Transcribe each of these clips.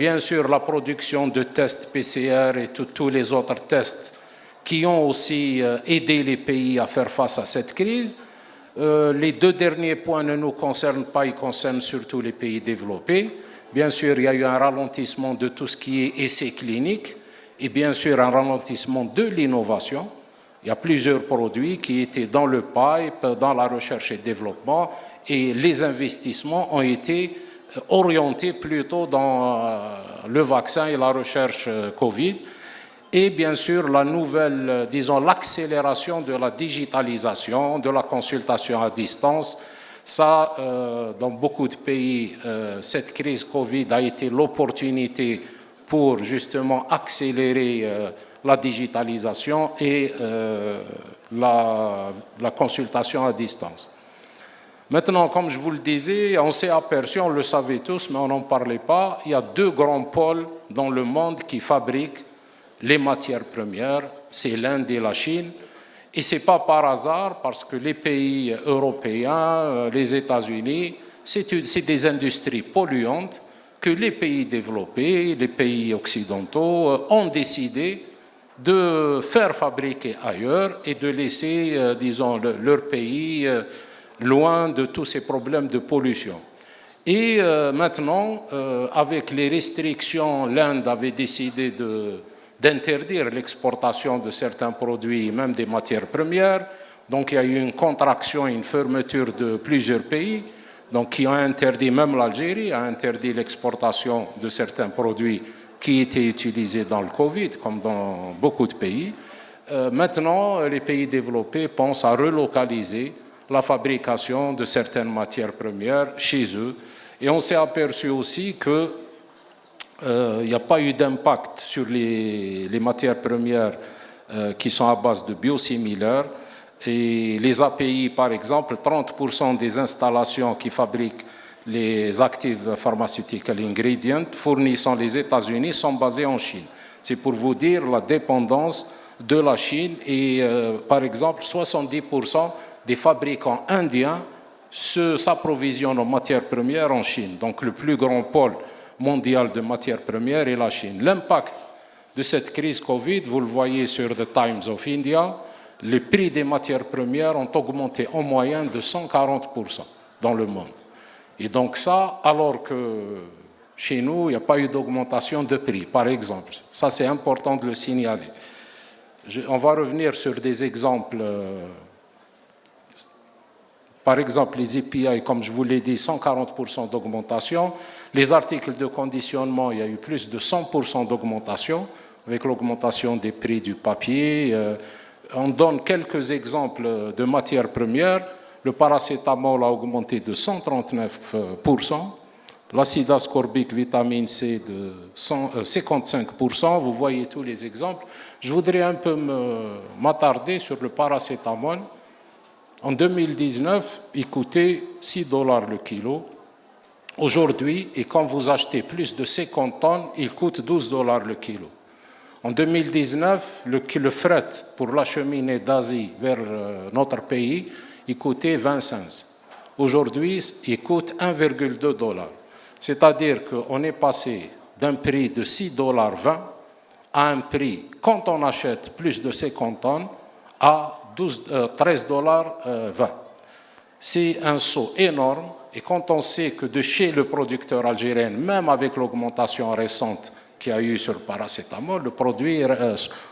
bien sûr la production de tests PCR et tous les autres tests qui ont aussi aidé les pays à faire face à cette crise. Les deux derniers points ne nous concernent pas, ils concernent surtout les pays développés. Bien sûr, il y a eu un ralentissement de tout ce qui est essais cliniques et bien sûr un ralentissement de l'innovation. Il y a plusieurs produits qui étaient dans le pipe, dans la recherche et développement, et les investissements ont été orientés plutôt dans le vaccin et la recherche Covid. Et bien sûr, la nouvelle, disons, l'accélération de la digitalisation, de la consultation à distance. Ça, dans beaucoup de pays, cette crise Covid a été l'opportunité pour justement accélérer la digitalisation et la consultation à distance. Maintenant, comme je vous le disais, on s'est aperçu, on le savait tous, mais on n'en parlait pas, il y a deux grands pôles dans le monde qui fabriquent les matières premières, c'est l'Inde et la Chine. Et ce n'est pas par hasard, parce que les pays européens, les États-Unis, c'est des industries polluantes que les pays développés, les pays occidentaux ont décidé de faire fabriquer ailleurs et de laisser, disons, leur pays loin de tous ces problèmes de pollution. Et maintenant, avec les restrictions, l'Inde avait décidé d'interdire l'exportation de certains produits, même des matières premières. Donc il y a eu une contraction, une fermeture de plusieurs pays, donc qui ont interdit, même l'Algérie a interdit l'exportation de certains produits qui étaient utilisés dans le Covid, comme dans beaucoup de pays. Maintenant, les pays développés pensent à relocaliser la fabrication de certaines matières premières chez eux. Et on s'est aperçu aussi que il n'y a pas eu d'impact sur les matières premières qui sont à base de biosimilaires. Et les API, par exemple, 30% des installations qui fabriquent les active pharmaceutical ingredients fournissant les États-Unis sont basées en Chine. C'est pour vous dire la dépendance de la Chine. Et par exemple, 70% des fabricants indiens s'approvisionnent en matières premières en Chine. Donc le plus grand pôle mondial de matières premières est la Chine. L'impact de cette crise Covid, vous le voyez sur The Times of India, les prix des matières premières ont augmenté en moyenne de 140% dans le monde. Et donc ça, alors que chez nous, il n'y a pas eu d'augmentation de prix, par exemple. Ça, c'est important de le signaler. On va revenir sur des exemples. Par exemple, les API, comme je vous l'ai dit, 140% d'augmentation. Les articles de conditionnement, il y a eu plus de 100% d'augmentation, avec l'augmentation des prix du papier. On donne quelques exemples de matières premières. Le paracétamol a augmenté de 139%. L'acide ascorbique vitamine C de 55%. Vous voyez tous les exemples. Je voudrais un peu m'attarder sur le paracétamol. En 2019, il coûtait $6 le kilo. Aujourd'hui, et quand vous achetez plus de 50 tonnes, il coûte $12 le kilo. En 2019, le fret pour l'acheminer d'Asie vers notre pays, il coûtait 20 cents. Aujourd'hui, il coûte $1,2. C'est-à-dire qu'on est passé d'un prix de $6,20 à un prix, quand on achète plus de 50 tonnes, à $13,20. C'est un saut énorme. Et quand on sait que de chez le producteur algérien, même avec l'augmentation récente qu'il y a eu sur le paracétamol, le produit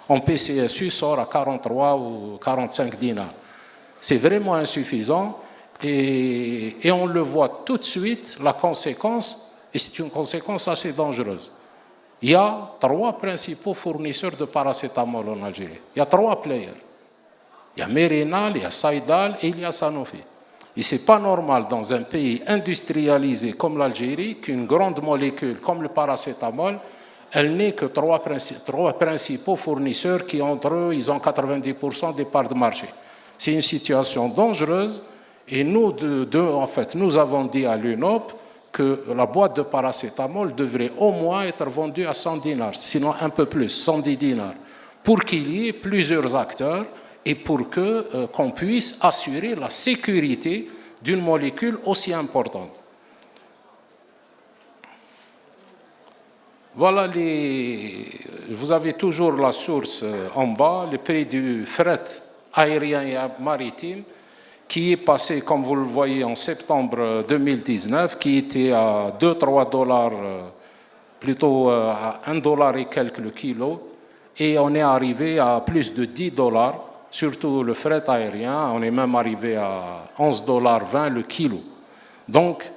en PCSU sort à 43 ou 45 dinars. C'est vraiment insuffisant et on le voit tout de suite, la conséquence, et c'est une conséquence assez dangereuse. Il y a 3 principaux fournisseurs de paracétamol en Algérie. Il y a 3 players. Il y a Mérinal, il y a Saïdal et il y a Sanofi. Et ce n'est pas normal dans un pays industrialisé comme l'Algérie qu'une grande molécule comme le paracétamol, elle n'est que 3 principaux fournisseurs qui, entre eux, ils ont 90% des parts de marché. C'est une situation dangereuse et nous, en fait, nous avons dit à l'UNOP que la boîte de paracétamol devrait au moins être vendue à 100 dinars, sinon un peu plus, 110 dinars, pour qu'il y ait plusieurs acteurs et pour qu'on puisse assurer la sécurité d'une molécule aussi importante. Voilà vous avez toujours la source en bas, le prix du fret aérien et maritime, qui est passé, comme vous le voyez, en septembre 2019, qui était à 2-3 dollars, plutôt à 1 dollar et quelques le kilo, et on est arrivé à plus de 10 dollars, surtout le fret aérien, on est même arrivé à 11 dollars 20 le kilo. Donc,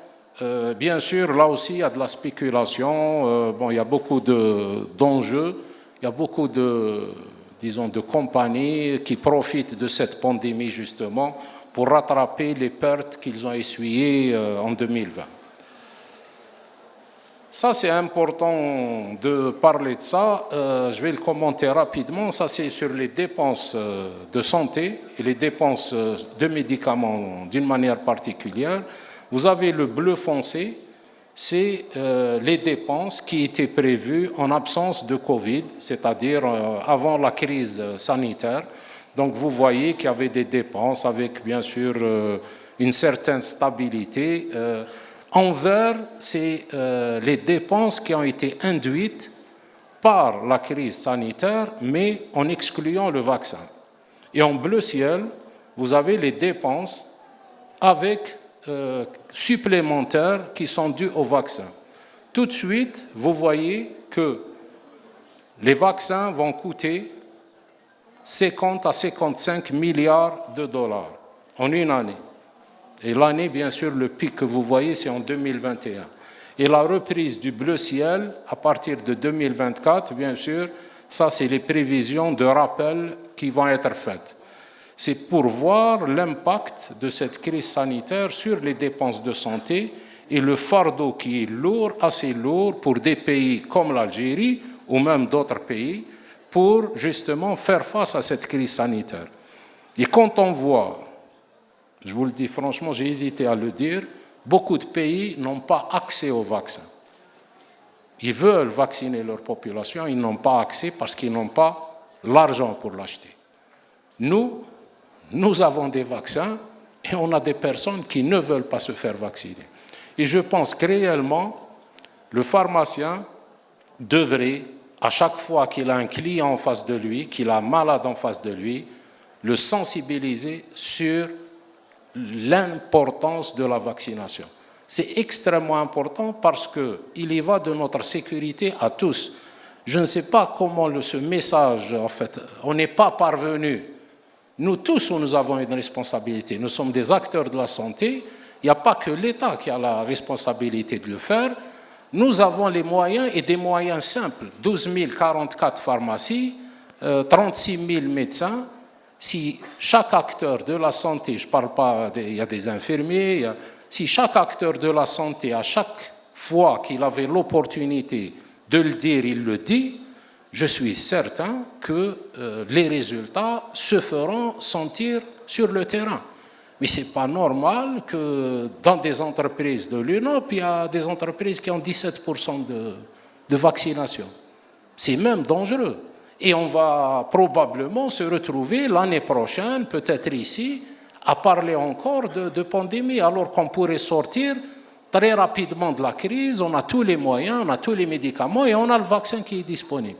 bien sûr, là aussi, il y a de la spéculation, il y a beaucoup d'enjeux, il y a beaucoup de compagnies qui profitent de cette pandémie, justement, pour rattraper les pertes qu'ils ont essuyées en 2020. Ça, c'est important de parler de ça. Je vais le commenter rapidement. Ça, c'est sur les dépenses de santé et les dépenses de médicaments d'une manière particulière. Vous avez le bleu foncé, c'est les dépenses qui étaient prévues en absence de Covid, c'est-à-dire avant la crise sanitaire. Donc, vous voyez qu'il y avait des dépenses avec, bien sûr, une certaine stabilité. En vert, c'est les dépenses qui ont été induites par la crise sanitaire, mais en excluant le vaccin. Et en bleu ciel, vous avez les dépenses avec supplémentaires qui sont dues au vaccin. Tout de suite, vous voyez que les vaccins vont coûter 50 à 55 milliards de dollars en une année. Et l'année, bien sûr, le pic que vous voyez, c'est en 2021. Et la reprise du bleu ciel, à partir de 2024, bien sûr, ça, c'est les prévisions de rappel qui vont être faites. C'est pour voir l'impact de cette crise sanitaire sur les dépenses de santé et le fardeau qui est lourd, assez lourd, pour des pays comme l'Algérie ou même d'autres pays, pour justement faire face à cette crise sanitaire. Et quand on voit, je vous le dis franchement, j'ai hésité à le dire, beaucoup de pays n'ont pas accès au vaccin. Ils veulent vacciner leur population, ils n'ont pas accès parce qu'ils n'ont pas l'argent pour l'acheter. Nous avons des vaccins et on a des personnes qui ne veulent pas se faire vacciner. Et je pense que réellement, le pharmacien devrait, à chaque fois qu'il a un client en face de lui, qu'il a un malade en face de lui, le sensibiliser sur l'importance de la vaccination. C'est extrêmement important parce qu'il y va de notre sécurité à tous. Je ne sais pas comment ce message, en fait, on n'est pas parvenu. Nous tous, nous avons une responsabilité. Nous sommes des acteurs de la santé. Il n'y a pas que l'État qui a la responsabilité de le faire. Nous avons les moyens et des moyens simples. 12 044 pharmacies, 36 000 médecins. Si chaque acteur de la santé, je ne parle pas, il y a des infirmiers, si chaque acteur de la santé, à chaque fois qu'il avait l'opportunité de le dire, il le dit, je suis certain que les résultats se feront sentir sur le terrain. Mais ce n'est pas normal que dans des entreprises de l'UNOP, il y a des entreprises qui ont 17% de vaccination. C'est même dangereux. Et on va probablement se retrouver l'année prochaine, peut-être ici, à parler encore de pandémie, alors qu'on pourrait sortir très rapidement de la crise. On a tous les moyens, on a tous les médicaments et on a le vaccin qui est disponible.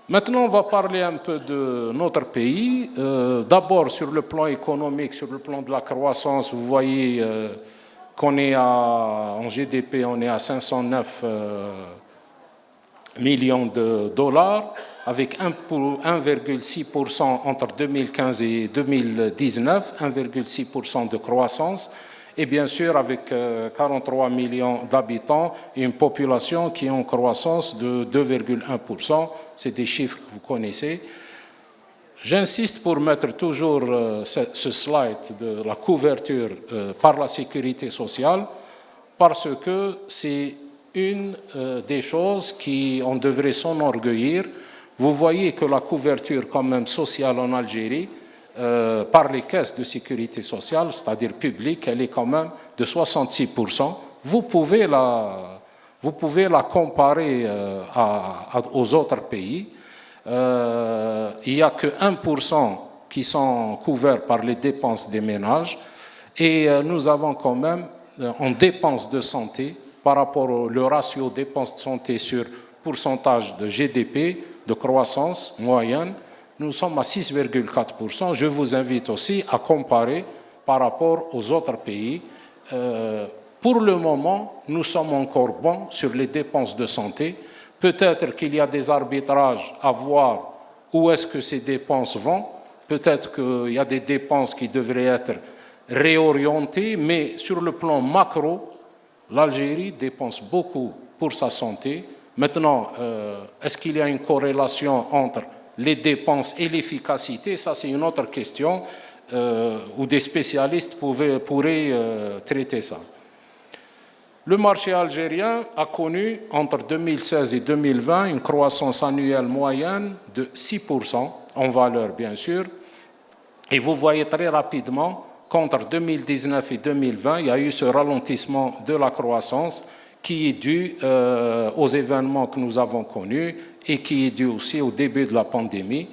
Maintenant, on va parler un peu de notre pays. D'abord, sur le plan économique, sur le plan de la croissance, vous voyez qu'on est en GDP, on est à 509 millions de dollars, avec 1,6% entre 2015 et 2019, 1,6% de croissance, et bien sûr avec 43 millions d'habitants et une population qui est en croissance de 2,1%. C'est des chiffres que vous connaissez. J'insiste pour mettre toujours ce slide de la couverture par la sécurité sociale, parce que c'est une des choses qui on devrait s'enorgueillir. Vous voyez que la couverture quand même sociale en Algérie, par les caisses de sécurité sociale, c'est-à-dire publiques, elle est quand même de 66%. Vous pouvez la comparer aux autres pays. Il n'y a que 1% qui sont couverts par les dépenses des ménages. Et nous avons quand même en dépenses de santé par rapport au ratio dépenses de santé sur pourcentage de GDP, de croissance moyenne, nous sommes à 6,4%. Je vous invite aussi à comparer par rapport aux autres pays. Pour le moment, nous sommes encore bons sur les dépenses de santé. Peut-être qu'il y a des arbitrages à voir où est-ce que ces dépenses vont. Peut-être qu'il y a des dépenses qui devraient être réorientées, mais sur le plan macro, l'Algérie dépense beaucoup pour sa santé. Maintenant, est-ce qu'il y a une corrélation entre les dépenses et l'efficacité? Ça, c'est une autre question où des spécialistes pourraient traiter ça. Le marché algérien a connu entre 2016 et 2020 une croissance annuelle moyenne de 6%, en valeur bien sûr. Et vous voyez très rapidement qu'entre 2019 et 2020, il y a eu ce ralentissement de la croissance qui est dû aux événements que nous avons connus et qui est dû aussi au début de la pandémie.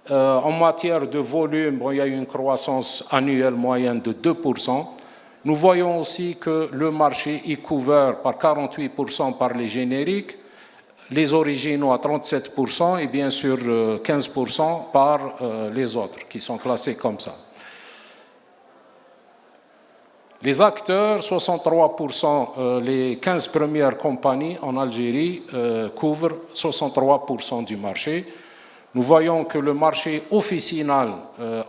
En matière de volume, il y a eu une croissance annuelle moyenne de 2%. Nous voyons aussi que le marché est couvert par 48% par les génériques, les originaux à 37% et bien sûr 15% par les autres qui sont classés comme ça. Les acteurs, 63%, les 15 premières compagnies en Algérie couvrent 63% du marché. Nous voyons que le marché officinal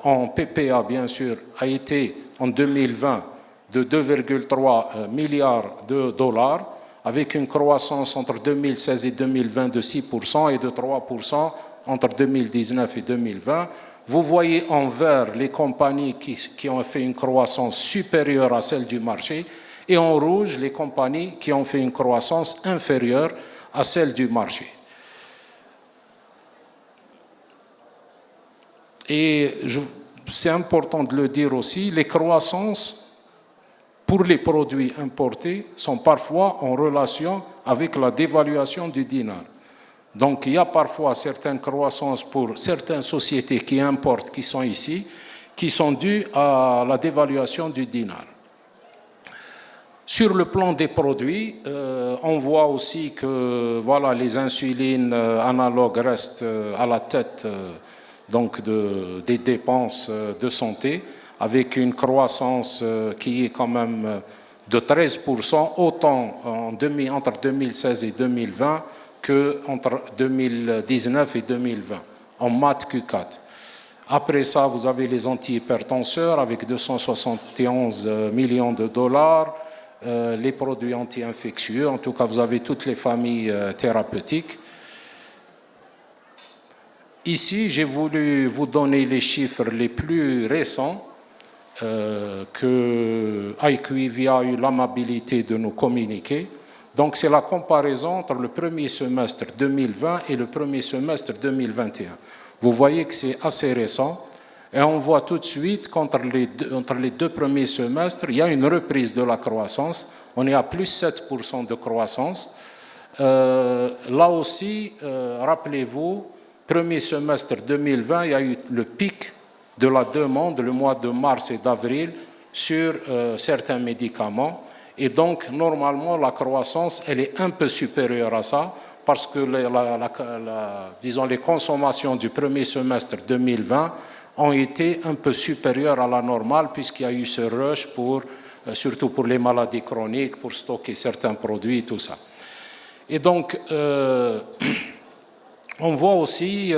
en PPA, bien sûr, a été en 2020 de 2,3 milliards de dollars, avec une croissance entre 2016 et 2020 de 6% et de 3% entre 2019 et 2020. Vous voyez en vert les compagnies qui ont fait une croissance supérieure à celle du marché et en rouge les compagnies qui ont fait une croissance inférieure à celle du marché. Et c'est important de le dire aussi, les croissances pour les produits importés sont parfois en relation avec la dévaluation du dinar. Donc il y a parfois certaines croissances pour certaines sociétés qui importent, qui sont ici, qui sont dues à la dévaluation du dinar. Sur le plan des produits, on voit aussi que voilà, les insulines analogues restent à la tête donc des dépenses de santé, avec une croissance qui est quand même de 13%, autant entre 2016 et 2020 qu'entre 2019 et 2020, en maths Q4. Après ça, vous avez les antihypertenseurs avec 271 millions de dollars, les produits anti-infectieux, en tout cas, vous avez toutes les familles thérapeutiques. Ici, j'ai voulu vous donner les chiffres les plus récents que IQVIA a eu l'amabilité de nous communiquer. Donc, c'est la comparaison entre le premier semestre 2020 et le premier semestre 2021. Vous voyez que c'est assez récent. Et on voit tout de suite qu'entre les deux premiers semestres, il y a une reprise de la croissance. On est à plus 7% de croissance. Là aussi, rappelez-vous, premier semestre 2020, il y a eu le pic de la demande le mois de mars et d'avril sur certains médicaments. Et donc, normalement, la croissance, elle est un peu supérieure à ça parce que disons, les consommations du premier semestre 2020 ont été un peu supérieures à la normale puisqu'il y a eu ce rush surtout pour les maladies chroniques, pour stocker certains produits, tout ça. Et donc, on voit aussi,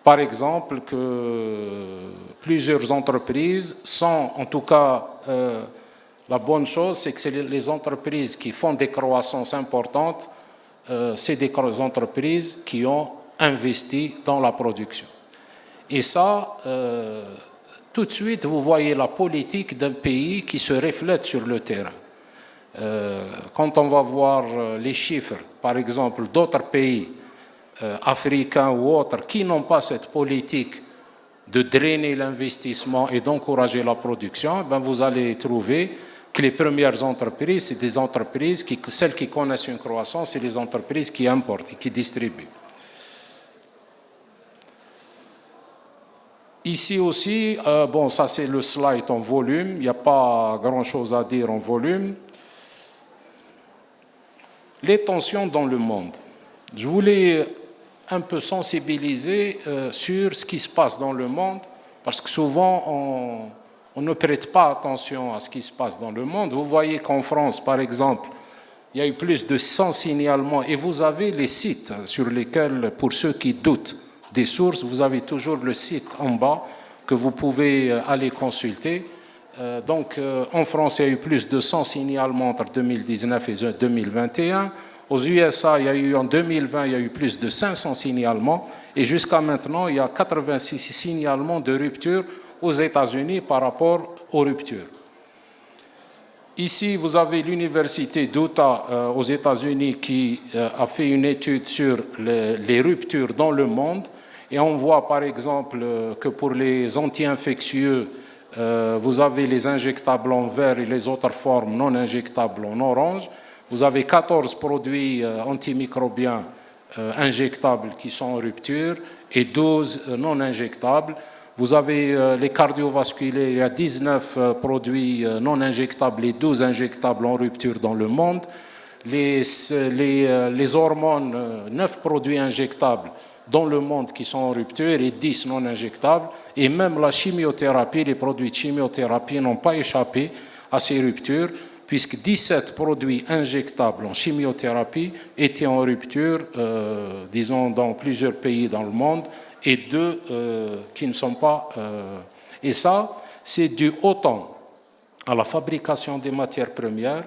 par exemple, que plusieurs entreprises sont, en tout cas, la bonne chose, c'est que c'est les entreprises qui font des croissances importantes, c'est des entreprises qui ont investi dans la production. Et ça, tout de suite, vous voyez la politique d'un pays qui se reflète sur le terrain. Quand on va voir les chiffres, par exemple, d'autres pays africains ou autres qui n'ont pas cette politique de drainer l'investissement et d'encourager la production, ben vous allez trouver que les premières entreprises, c'est des entreprises, celles qui connaissent une croissance, c'est les entreprises qui importent et qui distribuent. Ici aussi, bon, ça c'est le slide en volume, il n'y a pas grand-chose à dire en volume. Les tensions dans le monde. Je voulais un peu sensibiliser sur ce qui se passe dans le monde, parce que souvent on ne prête pas attention à ce qui se passe dans le monde. Vous voyez qu'en France, par exemple, il y a eu plus de 100 signalements, et vous avez les sites sur lesquels, pour ceux qui doutent des sources, vous avez toujours le site en bas que vous pouvez aller consulter. Donc, en France, il y a eu plus de 100 signalements entre 2019 et 2021. Aux USA, en 2020, il y a eu plus de 500 signalements. Et jusqu'à maintenant, il y a 86 signalements de rupture aux États-Unis par rapport aux ruptures. Ici, vous avez l'université d'Utah aux États-Unis qui a fait une étude sur les ruptures dans le monde. Et on voit par exemple que pour les anti-infectieux, vous avez les injectables en vert et les autres formes non injectables en orange. Vous avez 14 produits antimicrobiens injectables qui sont en rupture et 12 non injectables. Vous avez les cardiovasculaires, il y a 19 produits non injectables et 12 injectables en rupture dans le monde. Les hormones, 9 produits injectables dans le monde qui sont en rupture et 10 non injectables. Et même la chimiothérapie, les produits de chimiothérapie n'ont pas échappé à ces ruptures, puisque 17 produits injectables en chimiothérapie étaient en rupture, disons, dans plusieurs pays dans le monde, et 2 qui ne sont pas. Et ça, c'est dû autant à la fabrication des matières premières,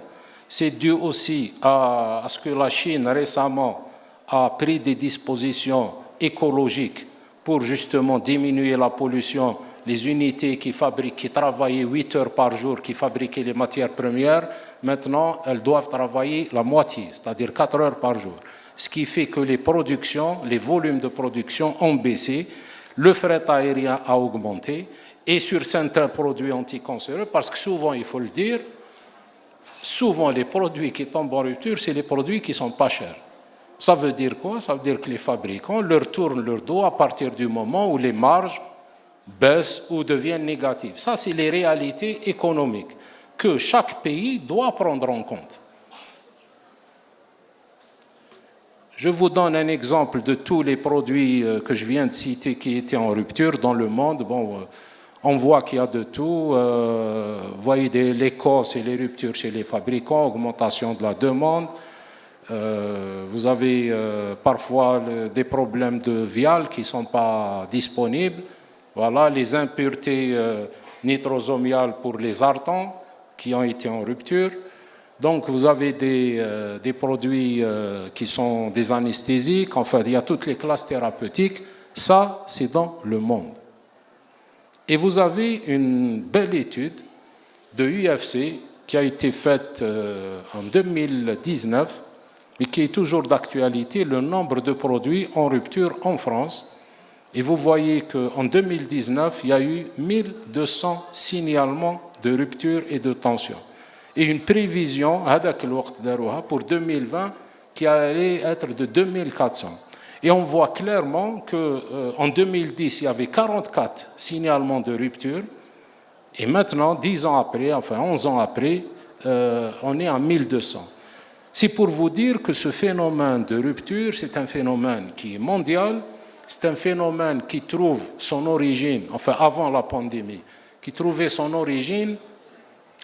c'est dû aussi à ce que la Chine récemment a pris des dispositions écologiques pour justement diminuer la pollution. Les unités qui travaillaient 8 heures par jour, qui fabriquaient les matières premières, maintenant, elles doivent travailler la moitié, c'est-à-dire 4 heures par jour. Ce qui fait que les volumes de production ont baissé, le fret aérien a augmenté, et sur certains produits anticancéreux, parce que souvent, il faut le dire, souvent les produits qui tombent en rupture, c'est les produits qui ne sont pas chers. Ça veut dire quoi? Ça veut dire que les fabricants leur tournent leur dos à partir du moment où les marges baissent ou deviennent négatives. Ça, c'est les réalités économiques que chaque pays doit prendre en compte. Je vous donne un exemple de tous les produits que je viens de citer qui étaient en rupture dans le monde. Bon, on voit qu'il y a de tout. Vous voyez les causes et les ruptures chez les fabricants, augmentation de la demande. Vous avez parfois des problèmes de vial qui ne sont pas disponibles. Voilà, les impuretés nitrosomiales pour les artans qui ont été en rupture. Donc, vous avez des produits qui sont des anesthésiques. Enfin, il y a toutes les classes thérapeutiques. Ça, c'est dans le monde. Et vous avez une belle étude de UFC qui a été faite en 2019, mais qui est toujours d'actualité, le nombre de produits en rupture en France. Et vous voyez qu'en 2019, il y a eu 1200 signalements de rupture et de tension. Et une prévision, pour 2020, qui allait être de 2400. Et on voit clairement qu'en 2010, il y avait 44 signalements de rupture. Et maintenant, 10 ans après, enfin 11 ans après, on est à 1200. C'est pour vous dire que ce phénomène de rupture, c'est un phénomène qui est mondial, c'est un phénomène qui trouve son origine, enfin avant la pandémie, qui trouvait son origine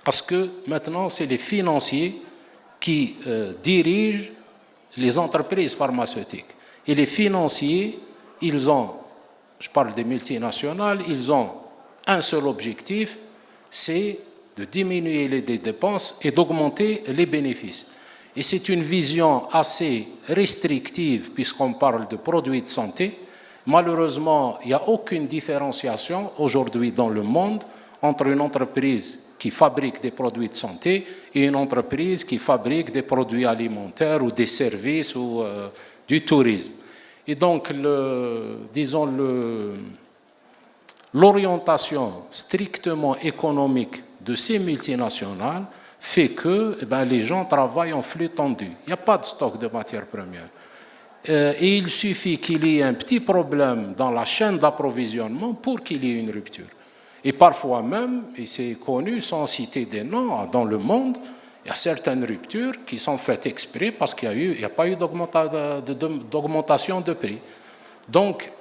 parce que maintenant, c'est les financiers qui dirigent les entreprises pharmaceutiques. Et les financiers, ils ont, je parle des multinationales, ils ont un seul objectif, c'est de diminuer les dépenses et d'augmenter les bénéfices. Et c'est une vision assez restrictive puisqu'on parle de produits de santé. Malheureusement, il n'y a aucune différenciation aujourd'hui dans le monde entre une entreprise qui fabrique des produits de santé et une entreprise qui fabrique des produits alimentaires ou des services ou du tourisme. Et donc, l'orientation strictement économique de ces multinationales fait que les gens travaillent en flux tendu. Il n'y a pas de stock de matières premières. Et il suffit qu'il y ait un petit problème dans la chaîne d'approvisionnement pour qu'il y ait une rupture. Et parfois même, et c'est connu sans citer des noms, dans le monde, il y a certaines ruptures qui sont faites exprès parce qu'il n'y a pas eu d'augmentation de prix. Donc,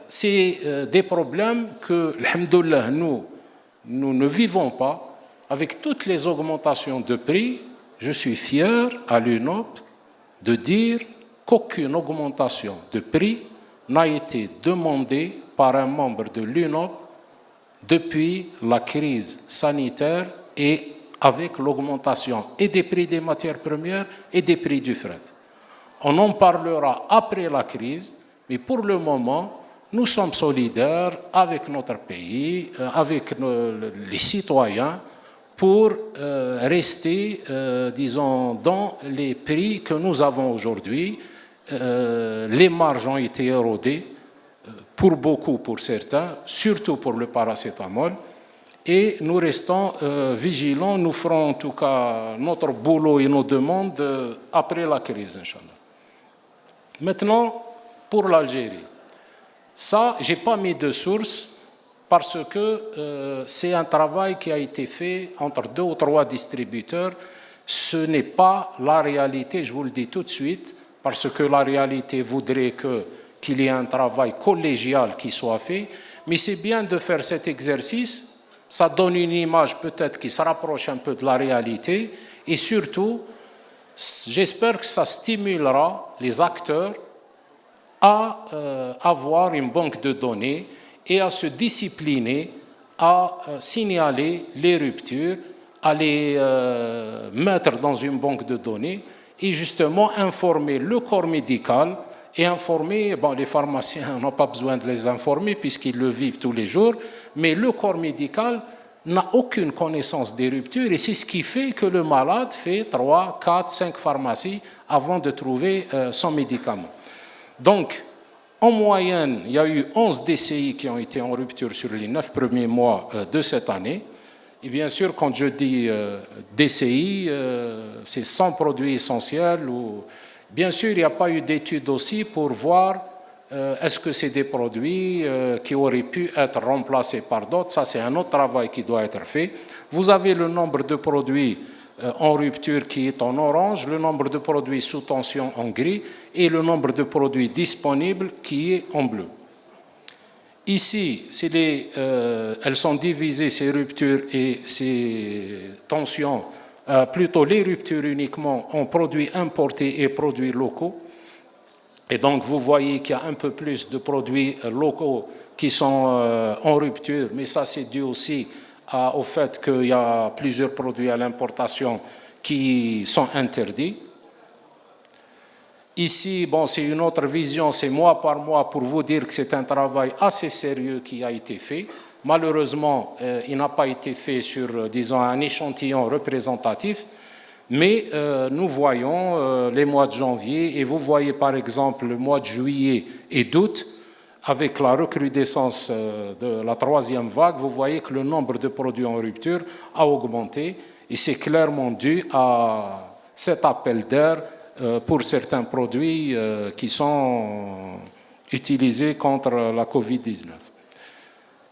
c'est des problèmes que, alhamdoulilah, nous ne vivons pas. Avec toutes les augmentations de prix, je suis fier à l'UNOP de dire qu'aucune augmentation de prix n'a été demandée par un membre de l'UNOP depuis la crise sanitaire et avec l'augmentation et des prix des matières premières et des prix du fret. On en parlera après la crise, mais pour le moment, nous sommes solidaires avec notre pays, avec les citoyens, pour rester, disons, dans les prix que nous avons aujourd'hui. Les marges ont été érodées, pour beaucoup, pour certains, surtout pour le paracétamol. Et nous restons vigilants, nous ferons en tout cas notre boulot et nos demandes après la crise, Inch'Allah. Maintenant, pour l'Algérie. Ça, je n'ai pas mis de source parce que c'est un travail qui a été fait entre 2 ou 3 distributeurs. Ce n'est pas la réalité, je vous le dis tout de suite, parce que la réalité voudrait qu'il y ait un travail collégial qui soit fait. Mais c'est bien de faire cet exercice. Ça donne une image peut-être qui se rapproche un peu de la réalité. Et surtout, j'espère que ça stimulera les acteurs à avoir une banque de données et à se discipliner, à signaler les ruptures, à les mettre dans une banque de données et justement informer le corps médical et informer, bon, les pharmaciens n'ont pas besoin de les informer puisqu'ils le vivent tous les jours, mais le corps médical n'a aucune connaissance des ruptures et c'est ce qui fait que le malade fait 3, 4, 5 pharmacies avant de trouver son médicament. Donc, en moyenne, il y a eu 11 DCI qui ont été en rupture sur les 9 premiers mois de cette année. Et bien sûr, quand je dis DCI, c'est 100 produits essentiels. Bien sûr, il n'y a pas eu d'études aussi pour voir est-ce que c'est des produits qui auraient pu être remplacés par d'autres. Ça, c'est un autre travail qui doit être fait. Vous avez le nombre de produits en rupture qui est en orange, le nombre de produits sous tension en gris et le nombre de produits disponibles qui est en bleu. Ici, elles sont divisées, ces ruptures et ces tensions, plutôt les ruptures uniquement en produits importés et produits locaux. Et donc, vous voyez qu'il y a un peu plus de produits locaux qui sont en rupture, mais ça, c'est dû aussi au fait qu'il y a plusieurs produits à l'importation qui sont interdits. Ici, bon, c'est une autre vision, c'est mois par mois pour vous dire que c'est un travail assez sérieux qui a été fait. Malheureusement, il n'a pas été fait sur, disons, un échantillon représentatif, mais nous voyons les mois de janvier et vous voyez par exemple le mois de juillet et d'août, avec la recrudescence de la 3e vague, vous voyez que le nombre de produits en rupture a augmenté et c'est clairement dû à cet appel d'air pour certains produits qui sont utilisés contre la Covid-19.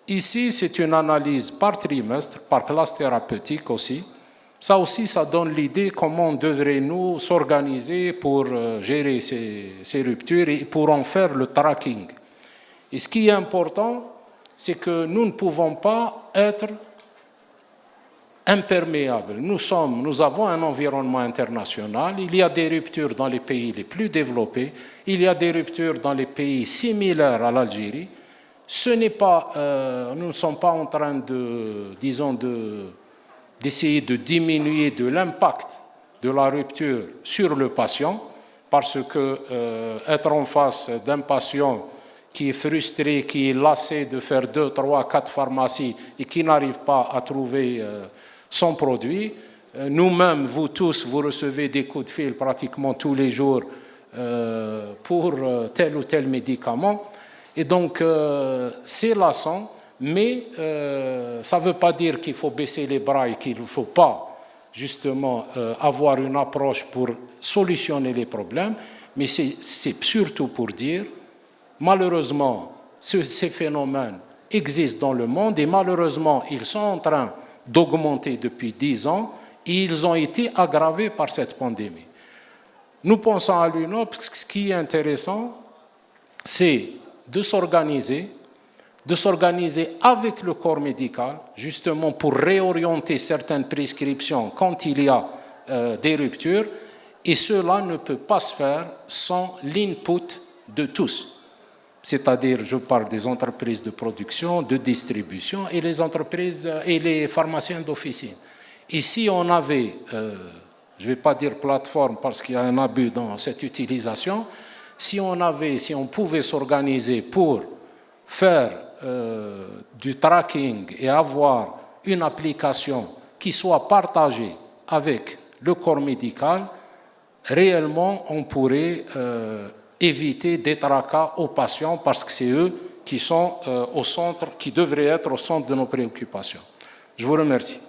Ici, c'est une analyse par trimestre, par classe thérapeutique aussi. Ça aussi, ça donne l'idée comment devrions-nous s'organiser pour gérer ces ruptures et pour en faire le tracking. Et ce qui est important, c'est que nous ne pouvons pas être imperméables. Nous avons un environnement international. Il y a des ruptures dans les pays les plus développés. Il y a des ruptures dans les pays similaires à l'Algérie. Nous ne sommes pas en train d'essayer de diminuer de l'impact de la rupture sur le patient, parce que être en face d'un patient qui est frustré, qui est lassé de faire 2, 3, 4 pharmacies et qui n'arrive pas à trouver son produit. Nous-mêmes, vous tous, vous recevez des coups de fil pratiquement tous les jours pour tel ou tel médicament. Et donc, c'est lassant, mais ça ne veut pas dire qu'il faut baisser les bras et qu'il ne faut pas justement avoir une approche pour solutionner les problèmes, mais c'est surtout pour dire, malheureusement, ces phénomènes existent dans le monde et malheureusement, ils sont en train d'augmenter depuis 10 ans et ils ont été aggravés par cette pandémie. Nous pensons à l'UNOPS, ce qui est intéressant, c'est de s'organiser avec le corps médical, justement pour réorienter certaines prescriptions quand il y a des ruptures, et cela ne peut pas se faire sans l'input de tous. C'est-à-dire, je parle des entreprises de production, de distribution et les entreprises et les pharmaciens d'officine. Et si on avait, je ne vais pas dire plateforme parce qu'il y a un abus dans cette utilisation, si on pouvait s'organiser pour faire du tracking et avoir une application qui soit partagée avec le corps médical, réellement, on pourrait éviter des tracas aux patients parce que c'est eux qui sont au centre, qui devraient être au centre de nos préoccupations. Je vous remercie.